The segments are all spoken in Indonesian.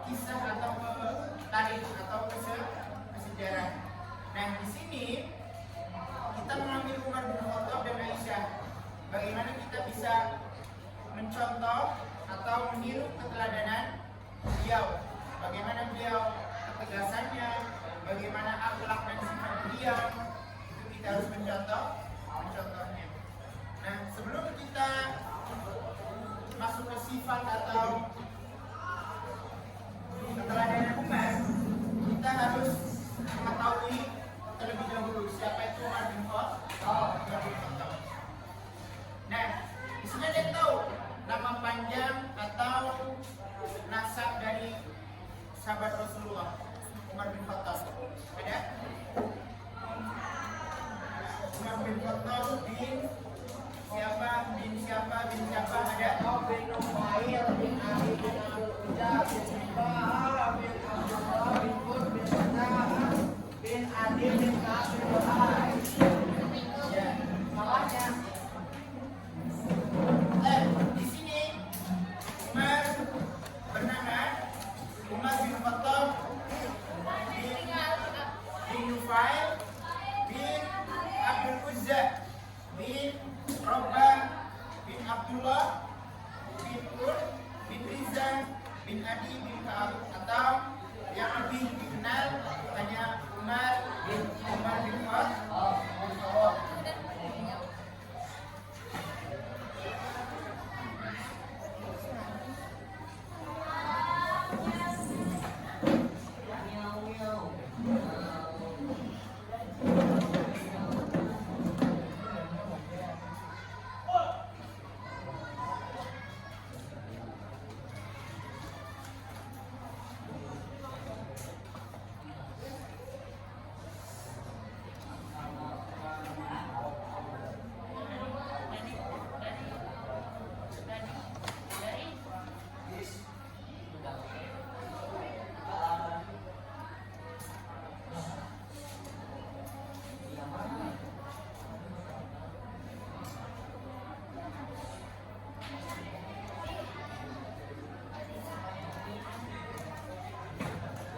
kisah atau ke tarikh atau ke sejarah. Nah, di sini kita mengambil Umar bin Khattab dan Aisyah. Bagaimana kita bisa mencontoh atau meniru keteladanan beliau. Bagaimana beliau ketegasannya, bagaimana akhlak dan sifat beliau, itu kita harus mencontohnya. Nah, sebelum kita masuk ke sifat atau keteladanan Umar, kita harus mengetahui terlebih dahulu siapa itu Umar bin Khattab. Nah, di sini ada yang tahu nama panjang atau nasab dari sahabat Rasulullah Umar bin Khattab? Ada? Umar bin Khattab bin siapa? Bin siapa? Bin siapa? Ada? Bin Nufail bin Ali bin Abdul Uzza bin Ribah bin Abdullah bin Qud bin Fatah bin Adi bin Ka'ab bin Lu'ay. Ya. Salahnya Di sini Umar bernama Umar bin Khattab bin Nufail bin Abdul Uzza bin Rabah bin Abdullah bin Qud bin Rizal bin Adi bin Ka'ab, atau yang lebih dikenal hanya Umar bin Khattab.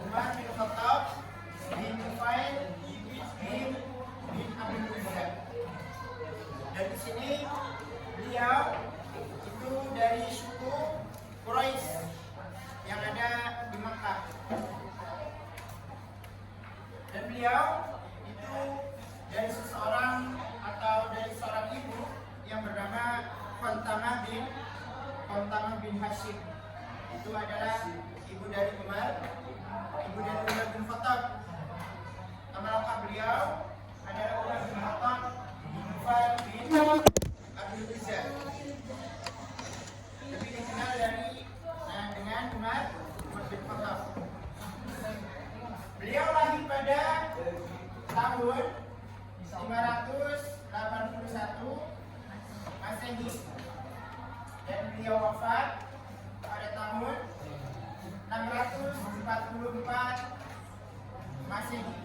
Umar bin Khattab bin Nufail bin Abdul Uzza. Dan di sini beliau itu dari suku Quraisy yang ada di Makkah. Dan beliau itu dari seseorang atau dari seorang ibu yang bernama Qantamah bin Hashim. Itu adalah ibu dari Umar bin Khattab. Nama lengkap beliau adalah Umar bin Khattab bin Nufail bin Abdul Uzza. Lebih dikenal dengan Umar bin Khattab. Beliau lahir pada tahun 581 Masehi dan beliau wafat pada tahun 644 Masehi.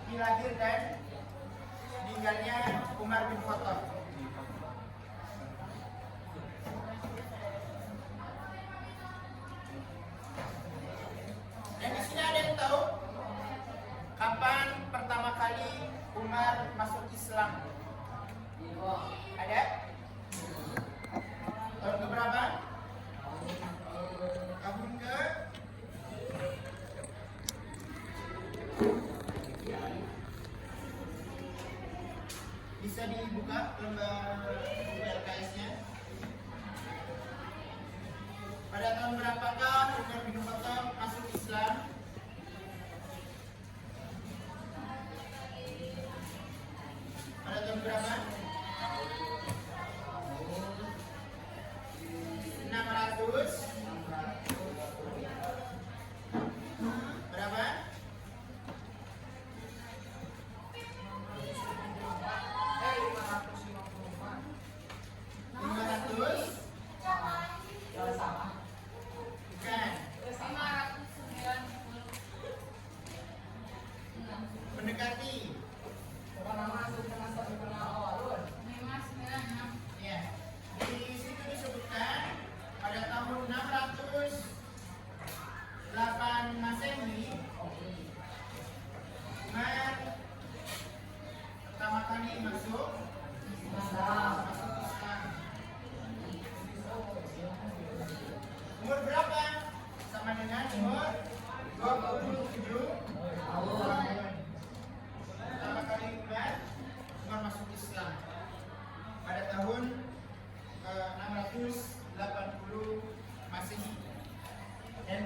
Ini lahir dan meninggalnya Umar bin Khattab. Dan di sini ada yang tahu kapan pertama kali Umar masuk Islam? Ada? Tahun keberapa? Tahun ke? Bisa dibuka lembar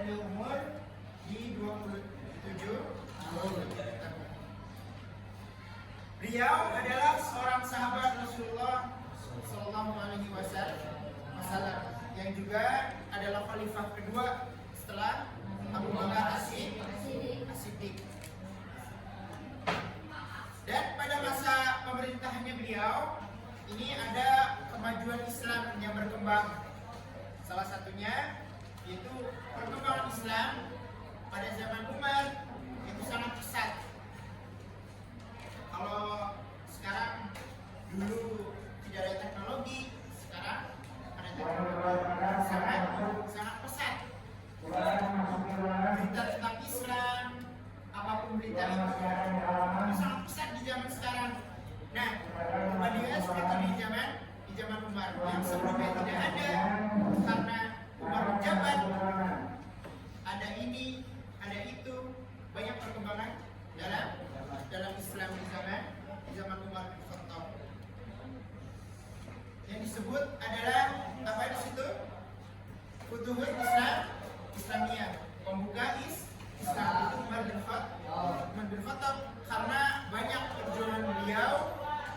beliau umur di 27 tahun. Beliau adalah seorang sahabat Rasulullah Sallallahu Alaihi Wasallam yang juga adalah khalifah kedua setelah Abu Bakar As-Siddiq. Dan pada masa pemerintahannya beliau, ini ada kemajuan Islam yang berkembang. Salah satunya yaitu perkembangan Islam pada zaman Umar itu sangat pesat. Kalau sekarang dulu tidak ada teknologi, sekarang ada teknologi sangat pesat. Berita tentang Islam, apapun berita itu sangat pesat di zaman sekarang. Nah, perbandingannya seperti di zaman Umar yang sebelumnya tidak ada, karena Umar menjabat, ada ini, ada itu, banyak perkembangan dalam Islam di zaman Umar bin Khattab. Yang disebut adalah apa di situ? Futuhul Islamiyah, pembuka Islam itu Umar bin Khattab, karena banyak perjuangan beliau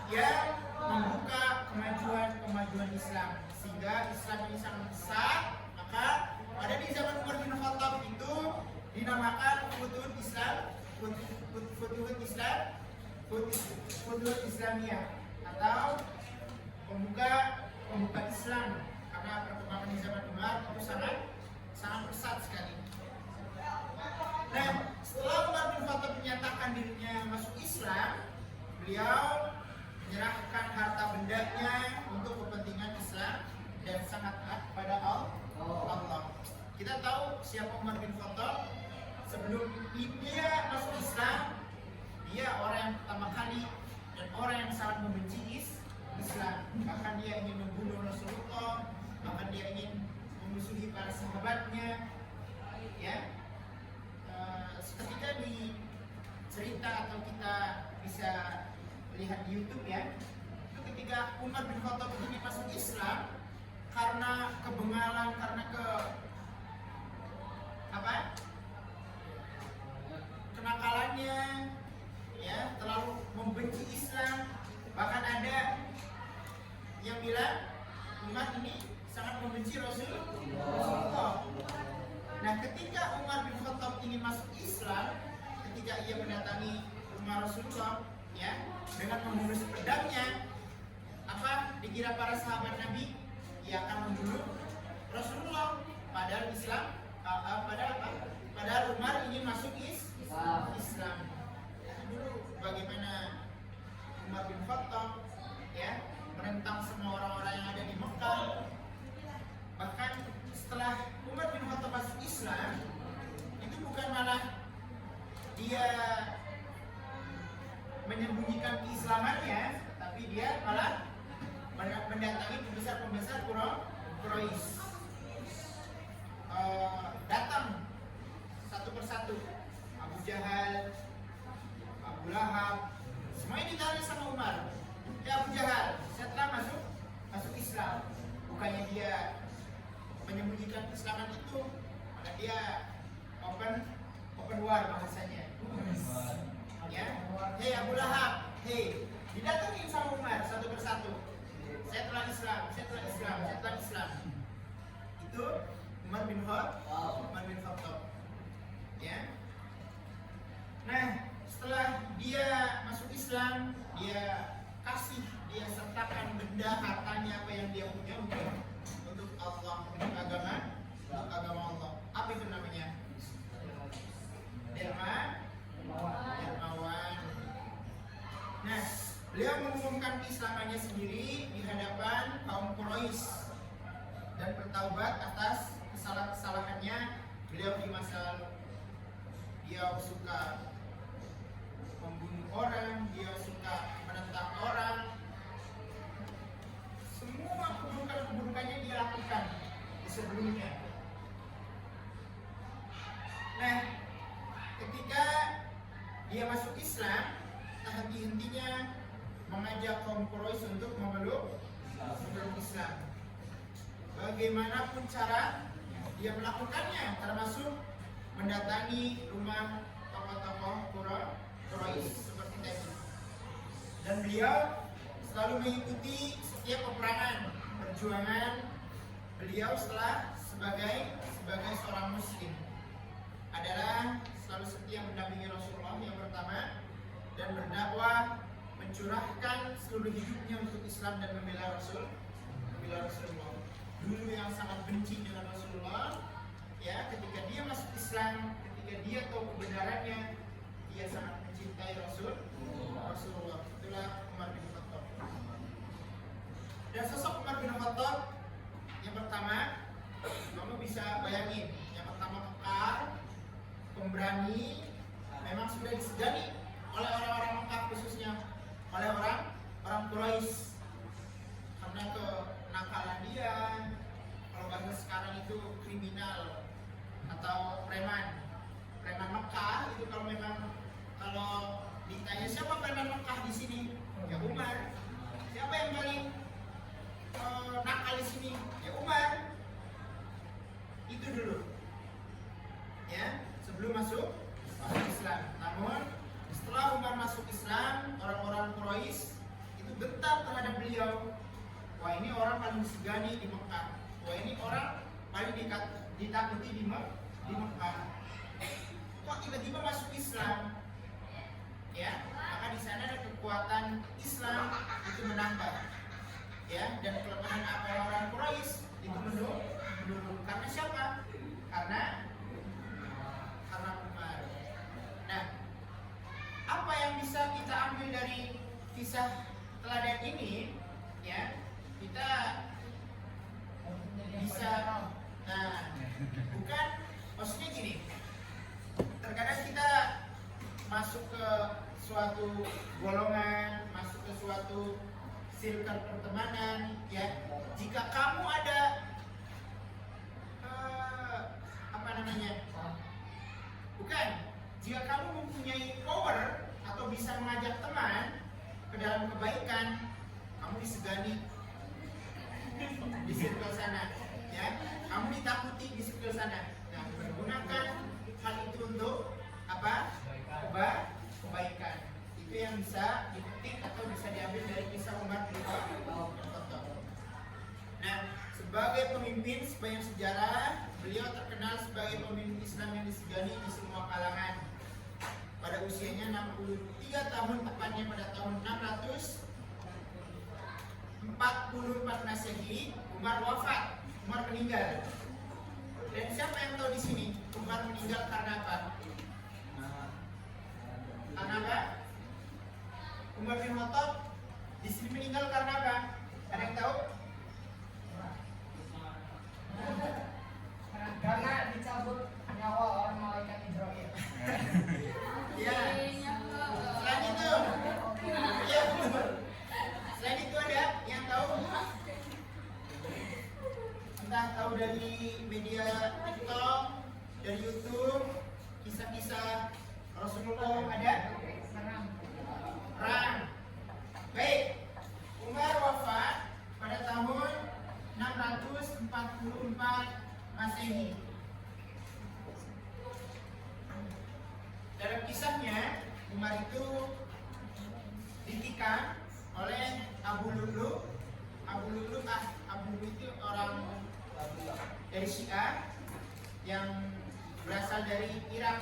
yang membuka kemajuan Islam sehingga Islam ini sangat besar. Maka pada di zaman Umar bin Khattab itu dinamakan Futuhul Islamiyah atau pembuka Islam, karena perkembangan di zaman Umar itu sangat pesat sekali. Nah, setelah Umar bin Khattab menyatakan dirinya masuk Islam, beliau menyerahkan harta bendanya untuk kepentingan Islam dan sangat taat kepada Allah. Kita tahu siapa Umar bin Khattab. Sebelum dia masuk Islam, dia orang yang pertama kali dan orang yang sangat membenci Islam. Bahkan dia ingin membunuh Rasulullah, bahkan dia ingin memusuhi para sahabatnya. Ya, ketika di cerita atau kita bisa lihat di YouTube ya, itu ketika Umar bin Khattab ini masuk Islam karena kebengalan, karena kenakalannya, ya, terlalu membenci Islam. Bahkan ada yang bilang Umar ini sangat membenci Rasulullah. Nah, ketika Umar bin Khattab ingin masuk Islam, ketika ia mendatangi rumah Rasulullah, ya, dengan menghunus pedangnya, apa dikira para sahabat Nabi ia akan membunuh Rasulullah. Padahal padahal Umar ingin masuk Islam. Dulu bagaimana Umar bin Khattab, ya, menentang semua orang-orang yang ada di Mekah. Bahkan setelah Umar bin Khattab masuk Islam, itu bukan malah dia menyembunyikan keislamannya, tapi dia malah mendatangi pembesar-pembesar Quraisy. Datang satu persatu, Abu Jahal, Abu Lahab, semuanya ditarik sama Umar. Ya Abu Jahal, setelah masuk Islam, bukannya dia menyembunyikan keislaman itu, maka dia open war bahasanya. Ya, hei Abu Lahab, hei, didatengin sama Umar satu persatu. Saya telah Islam. Itu Umar bin Khattab. Ya. Nah, setelah dia masuk Islam, dia sertakan benda hartanya apa yang dia punya untuk Allah, untuk agama Allah. Apa itu namanya? Dermawan. Nah, beliau mengumumkan keislamannya sendiri di hadapan kaum Quraisy dan bertaubat atas kesalahan-kesalahannya beliau di masa lalu. Dia suka membunuh orang, dia suka menentang orang. Semua keburukannya dia lakukan di sebelumnya. Nah, ketika dia masuk Islam, tak henti-hentinya mengajak kaum Quraisy untuk memeluk Islam. Bagaimanapun dia melakukannya, termasuk mendatangi rumah tokoh-tokoh Quraisy seperti tadi. Dan beliau selalu mengikuti setiap peperangan, perjuangan beliau sebagai seorang muslim adalah selalu setia mendampingi Rasulullah yang pertama dan berdakwah, mencurahkan seluruh hidupnya untuk Islam dan membela Rasulullah. Dulu yang sangat benci dengan Rasulullah, ya, ketika dia masuk Islam, ketika dia tahu kebenarannya, dia sangat mencintai Rasulullah. Itulah Umar bin Khattab. Dan sosok Umar bin Khattab yang pertama, kamu bisa bayangin, yang pertama kekar, pemberani, memang sudah disegani oleh orang-orang Mekah, khususnya oleh orang Quraisy karena kenakalan dia, kalau bahasa sekarang itu kriminal atau preman Mekah itu. Kalau ditanya siapa preman Mekah di sini, ya Umar. Siapa yang paling nakal di sini, ya Umar. Itu dulu, ya, sebelum masuk Islam. Namun setelah Umar masuk Islam, orang-orang Quraisy itu gentar terhadap beliau. Wah, ini orang paling disegani di Mekah. Wah, ini orang paling ditakuti di Mekah. Kok tiba-tiba masuk Islam? Ya, maka di sana ada kekuatan Islam itu menambah. Ya, dan kelemahan orang Quraisy itu menurun. Karena siapa? Karena Umar. Nah, apa yang bisa kita ambil dari kisah teladan ini? Ya, kita bisa, bukan, maksudnya gini, terkadang kita masuk ke suatu golongan, masuk ke suatu circle pertemanan, ya, jika kamu ada bukan, jika kamu mempunyai power atau bisa mengajak teman ke dalam kebaikan, kamu disegani di circle sana, ya, kamu ditakuti di circle sana. Nah, menggunakan hal itu untuk apa? Kebaikan. Itu yang bisa dipetik atau bisa diambil dari kisah Umar bin Khattab. Nah, sebagai pemimpin sepanjang sejarah, beliau terkenal sebagai pemimpin Islam yang disegani di semua kalangan. Pada usianya 63 tahun, tepatnya pada tahun 644 Masehi, Umar wafat, Umar meninggal. Dan siapa yang tahu di sini Umar meninggal karena apa? Karena apa? Umar bin Khattab di sini meninggal karena apa? Ada yang tahu? Karena dicabut nyawa orang malaikat Israel. Ya. Selain itu, ya, selain itu ada yang tahu? Entah tahu dari media TikTok, dari YouTube, kisah-kisah Rasulullah ada? Perang. Baik, Umar wafat pada tahun 644 Masehi. Dalam kisahnya, Umar itu ditikam oleh Abu Lu'lu. Abu Lu'lu itu orang dari Syiah yang berasal dari Irak.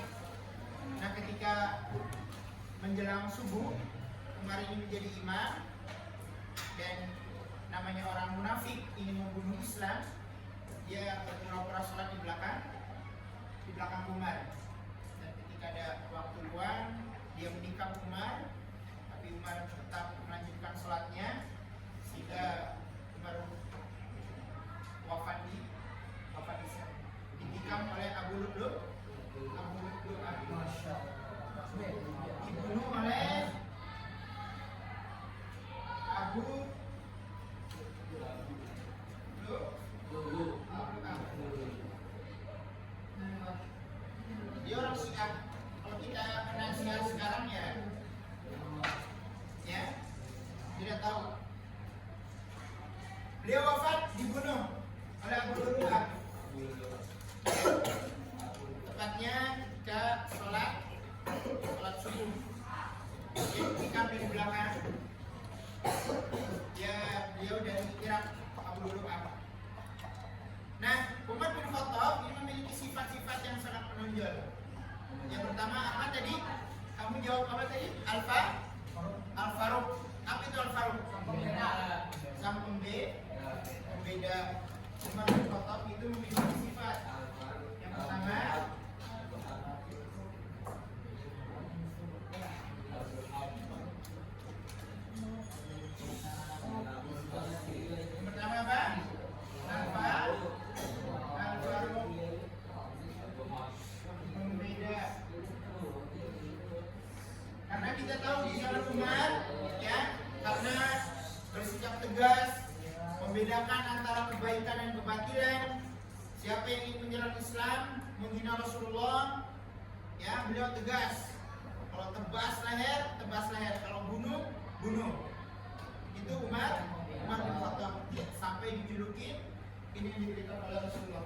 Nah, ketika menjelang subuh, Umar ini menjadi imam dan namanya orang munafik ingin membunuh Islam. Dia berpura-pura sholat di belakang Umar. Dan ketika ada waktu luang, dia menikam Umar, tapi Umar tetap melanjutkan sholatnya sehingga Umar wafat di sana. Ditikam oleh Abu Lu'lu. Dibunuh oleh Abu Lu'lu. Dia orang Syiah. Kalau kita kenal Syiah sekarang ya tidak tahu. Beliau wafat dibunuh oleh Abu Lu'lu. belakang. Ya, beliau dari Irak, Abu Lu'lu'ah. Nah, Umar bin Khattab ini memiliki sifat-sifat yang sangat menonjol. Yang pertama apa tadi? Kamu jawab apa tadi? Al-Faruq. Apa itu Al-Faruq? Sang pembeda. Umar bin Khattab itu memiliki sifat. Yang pertama, apa? Al-Faruq. Pembeda. Karena kita tahu di zaman Umar, ya, karena bersikap tegas, membedakan antara kebaikan dan kebatilan. Siapa yang ingin menyerang Islam, menghina Rasulullah, ya, beliau tegas. Kalau tebas leher. Kalau bunuh. Itu Umar bin Khattab, sampai dijulukin ini yang diberikan oleh Rasulullah,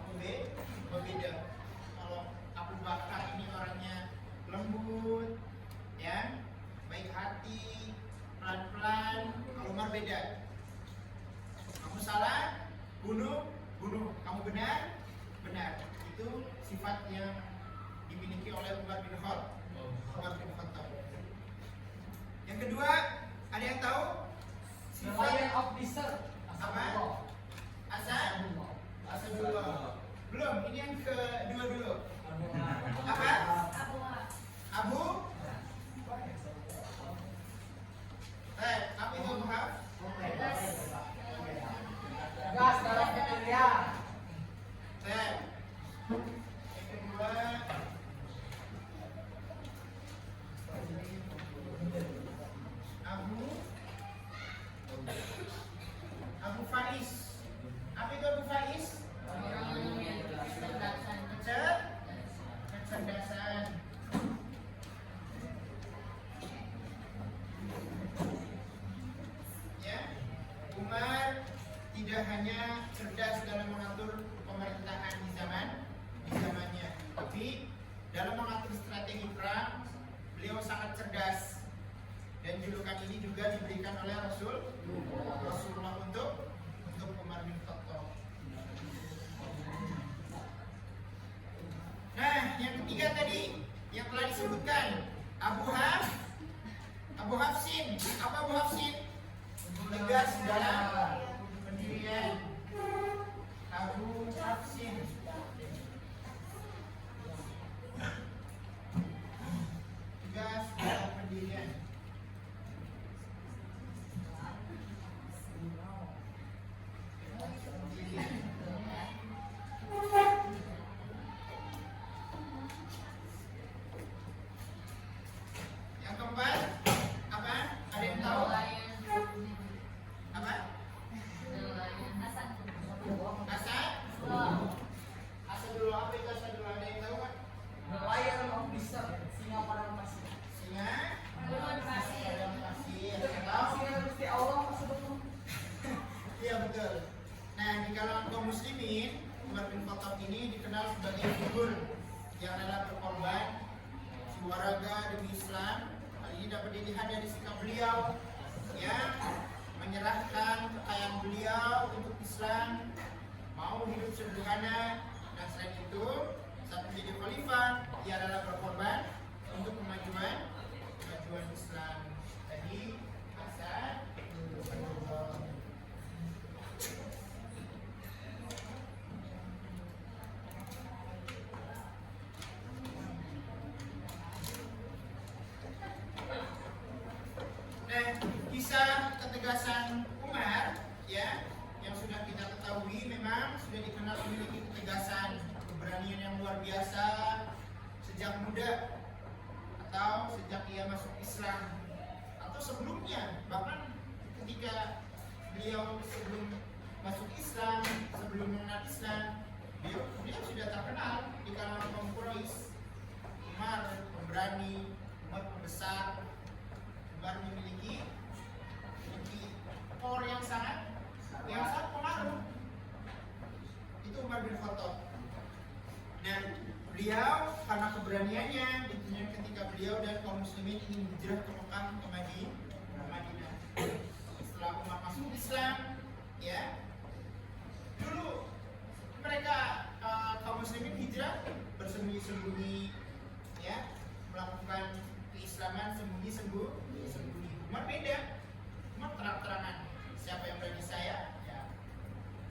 pembeda. Kalau Abu Bakar ini orangnya lembut, ya, baik hati, pelan-pelan. Kalau Umar beda. Kamu salah, bunuh. Kamu benar. Itu sifat yang dimiliki oleh Umar bin Khattab. Yang kedua, ada yang tahu? Sifat officer. apa? Asadullah. Belum, ini yang kedua dulu. Apa? Abu? Apa itu Abu? Gas dalam pemilihan. Yang kedua, Abu Faiz. Apa itu Abu Faiz? Kecerdasan. Ya, Umar tidak hanya cerdas dalam mengatur pemerintahan di zamannya, tapi dalam mengatur strategi perang beliau sangat cerdas. Dan julukan ini juga diberikan oleh Rasulullah untuk Umar bin Khattab. Nah, yang ketiga tadi yang telah disebutkan Abu Hafsin. Apa Abu Hafsin? Tegas dalam pendirian. Abu Hafsin. Tegas dalam pendirian. Yang keempat, apa? Ada yang tahu? Apa? Asadullah. Apa itu Asadullah? Ada yang tahu kan? Lion officer. Singa padang pasir. Singa padang pasir. Ada yang tahu? Singa Gusti Allah maksudnya. Iya betul. Nah, di kalangan kaum muslimin, Umar bin Khattab ini dikenal sebagai figur yang rela berkorban jiwa raga demi Islam. Hal ini dapat dilihat dari sikap beliau yang menyerahkan kekayaan beliau untuk Islam, mau hidup sederhana, dan selain itu saat menjadi khalifah ia rela berkorban untuk kemajuan Islam. Tadi Hasan. Nah, kisah ketegasan Umar, ya, yang sudah kita ketahui memang sudah dikenal memiliki ketegasan, keberanian yang luar biasa sejak muda atau sejak ia masuk Islam atau sebelumnya, bahkan ketika beliau sebelum masuk Islam, sebelum mengenal Islam, beliau sudah terkenal di kalangan kaum Quraisy. Umar pemberani, Umar pembesar, Umar memiliki power yang sangat pengaruh. Itu Umar bin Khattab. Dan beliau karena keberaniannya ketika beliau dan kaum muslimin ingin hijrah ke Mekah, ke masuk Islam, ya. Dulu mereka kaum muslimin hijrah bersembunyi-sembunyi, ya, melakukan keislaman sembunyi-sembunyi. Umar beda, Umar terang-terangan. Siapa yang berani saya, ya,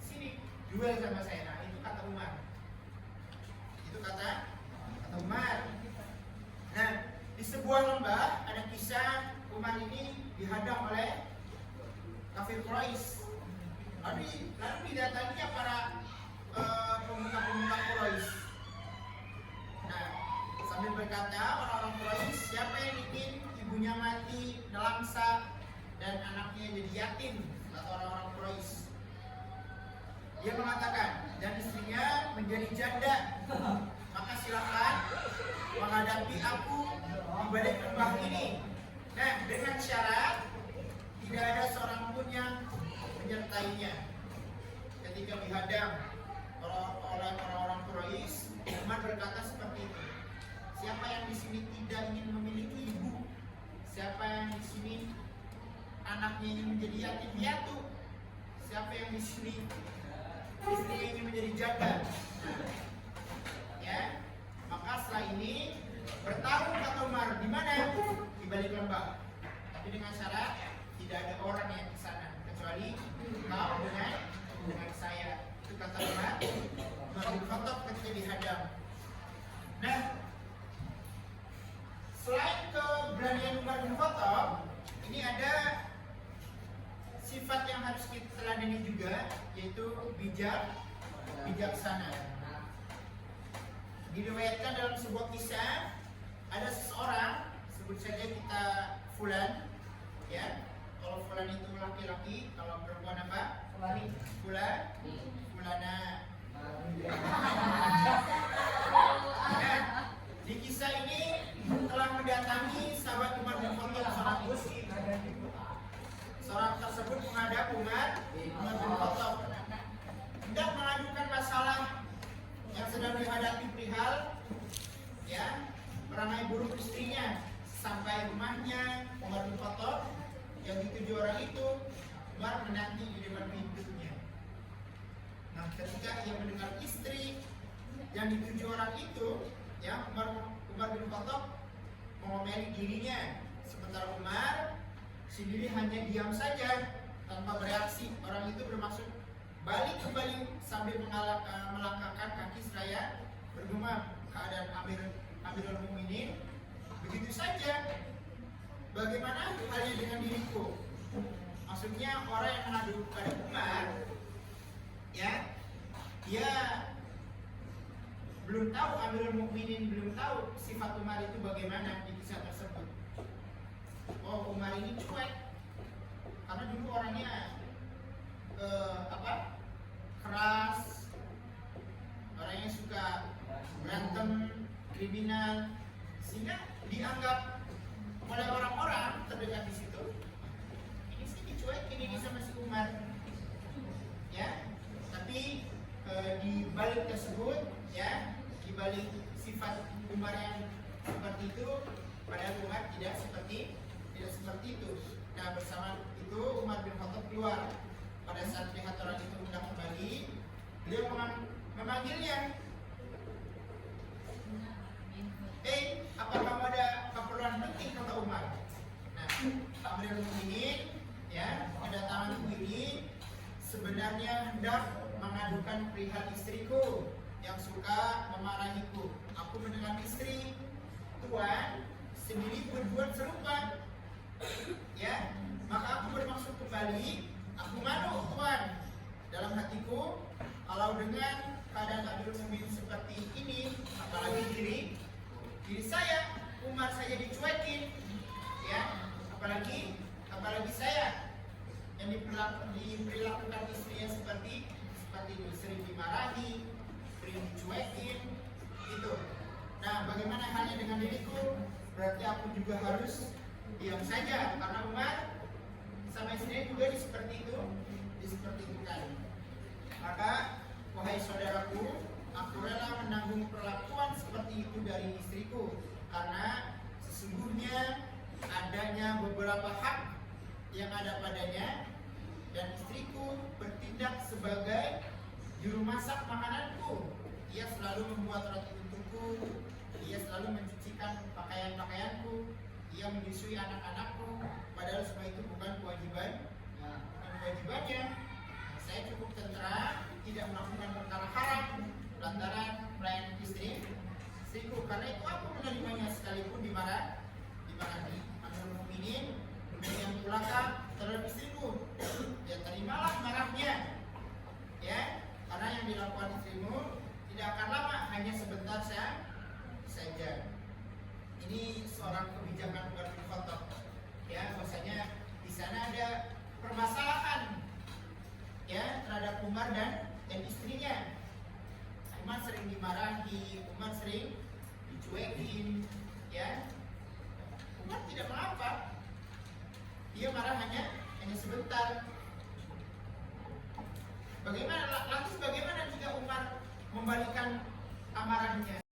sini duel sama saya. Nah, itu kata Umar. Itu kata Umar. Nah, di sebuah lembah ada kisah Umar ini dihadang oleh kafir Quraisy. Lalu didatanginya para pemuka-pemuka Quraisy. Nah, sambil berkata orang-orang Quraisy, siapa yang ingin ibunya mati, nelangsa, dan anaknya jadi yatim, kata orang-orang Quraisy. Dia mengatakan, dan istrinya menjadi janda, maka silakan menghadapi aku di balik lembah ini. Nah, dengan syarat tidak ada seorang pun yang menyertainya. Ketika dihadang oleh orang-orang Quraisy, Umar berkata seperti itu. Siapa yang di sini tidak ingin memiliki ibu? Siapa yang di sini anaknya ingin menjadi yatim piatu? Siapa yang di sini istrinya ingin menjadi janda? Ya, maka setelah ini bertarung kata Umar di mana? Di balik lembah. Tapi dengan syarat tidak ada orang yang di sana kecuali kau dengan saya. Itu kata Umar bin Khattab ketika dihadang. Nah, selain keberanian Umar bin Khattab, ini ada sifat yang harus kita teladani juga, yaitu bijaksana. Diriwayatkan dalam sebuah kisah, ada seseorang, sebut saja kita Fulan, ya. Kalau Fulan itu laki-laki, kalau perempuan apa? Fulana. Nah, di kisah ini telah mendatangi sahabat Umar bin Khattab seorang muslim. Seorang tersebut menghadap Umar bin Khattab, hendak mengadukan masalah yang sedang dihadapi perihal, ya, perangai buruk istrinya. Sampai rumahnya Umar bin Khattab yang dituju orang itu, Umar menanti di depan pintunya. Nah, ketika ia mendengar istri yang dituju orang itu, ya, Umar bin Khattab mengomeli dirinya. Sementara Umar sendiri hanya diam saja tanpa bereaksi. Orang itu bermaksud balik kembali sambil melangkahkan kaki seraya bergumam, keadaan Amirul Mukminin begitu saja. Bagaimana halnya dengan diriku? Maksudnya orang yang mengadu pada Umar, ya, dia belum tahu, Amirul Mukminin belum tahu sifat Umar itu bagaimana di kisah tersebut. Oh, Umar ini cuek karena dulu orangnya keras, orangnya suka berantem, kriminal, sehingga dianggap oleh orang-orang terdekat di situ, ini sih dicuekin ini sama si Umar, ya. Tapi di balik tersebut, ya, di balik sifat Umar yang seperti itu, padahal Umar tidak seperti itu. Nah, bersama itu Umar bin Khattab keluar. Pada saat lihat orang itu hendak kembali, beliau memanggilnya. Apa kamu ada keperluan penting, kata Umar. Nah, Amirul Mukminin, ya, kedatanganku ini sebenarnya hendak mengadukan perihal istriku yang suka memarahiku. Aku mendengar istri Tuan sendiri berbuat serupa, ya, maka aku bermaksud kembali. Aku malu, Tuan. Dalam hatiku, kalau dengan keadaan Amirul Mukminin seperti ini, apalagi diri saya, Umar saja dicuekin, ya, apalagi saya yang diperlakukan istrinya seperti itu, sering dimarahi, sering dicuekin, itu. Nah, bagaimana halnya dengan diriku? Berarti aku juga harus diam saja, karena Umar sama istrinya juga seperti itu kan. Maka, wahai saudaraku, aku rela menanggung perlakuan seperti itu dari istriku, karena sesungguhnya adanya beberapa hak yang ada padanya dan istriku bertindak sebagai juru masak makananku. Ia selalu membuat roti untukku, ia selalu mencucikan pakaian-pakaianku, ia menyusui anak-anakku, padahal semua itu bukan kewajibannya. Saya cukup tentera, tidak melakukan perkara haram lantaran pelayanan istriku. Karena itu aku menerimanya sekalipun dimarahi. Amirul Mukminin yang belakang terhadap istrimu, ya terimalah marahnya, ya, karena yang dilakukan istrimu tidak akan lama, hanya sebentar saja. Ini seorang kebijakan Umar bin Khattab, ya, bahwasanya di sana ada permasalahan, ya, terhadap Umar dan istrinya. Umar sering dimarahi, Umar sering dicuekin, ya. Umar tidak mengapa, dia marah hanya sebentar. Lantas bagaimana jika Umar membalikkan amarahnya?